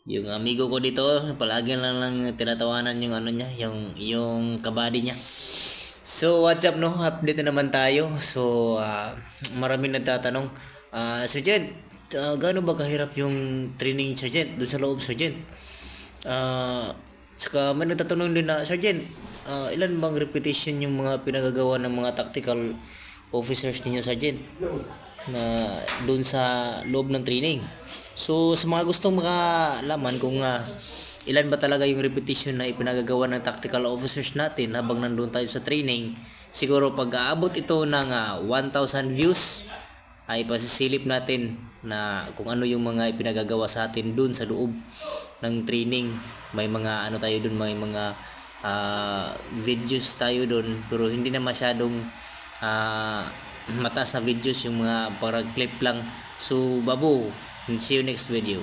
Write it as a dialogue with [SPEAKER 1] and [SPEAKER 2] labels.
[SPEAKER 1] Yung amigo ko dito, palagi lang tinatawanan yung ano niya, yung kabady niya. So, what's up no? Update na naman tayo. So, maraming nagtatanong, Sergeant, gaano ba kahirap yung training Sergeant doon sa loob Sergeant? Saka may nagtatanong din na, Sergeant, ilan bang repetition yung mga pinagagawa ng mga tactical officers ninyo Sergeant na doon sa loob ng training? So sa mga gustong makalaman kung ilan ba talaga yung repetition na ipinagagawa ng tactical officers natin habang nandun tayo sa training, siguro pag aabot ito ng 1,000 views ay pasisilip natin na kung ano yung mga ipinagagawa sa atin dun sa loob ng training. May mga ano tayo dun, may mga videos tayo dun, pero hindi na masyadong mataas na videos, yung mga parang clip lang. So babu, see you next video.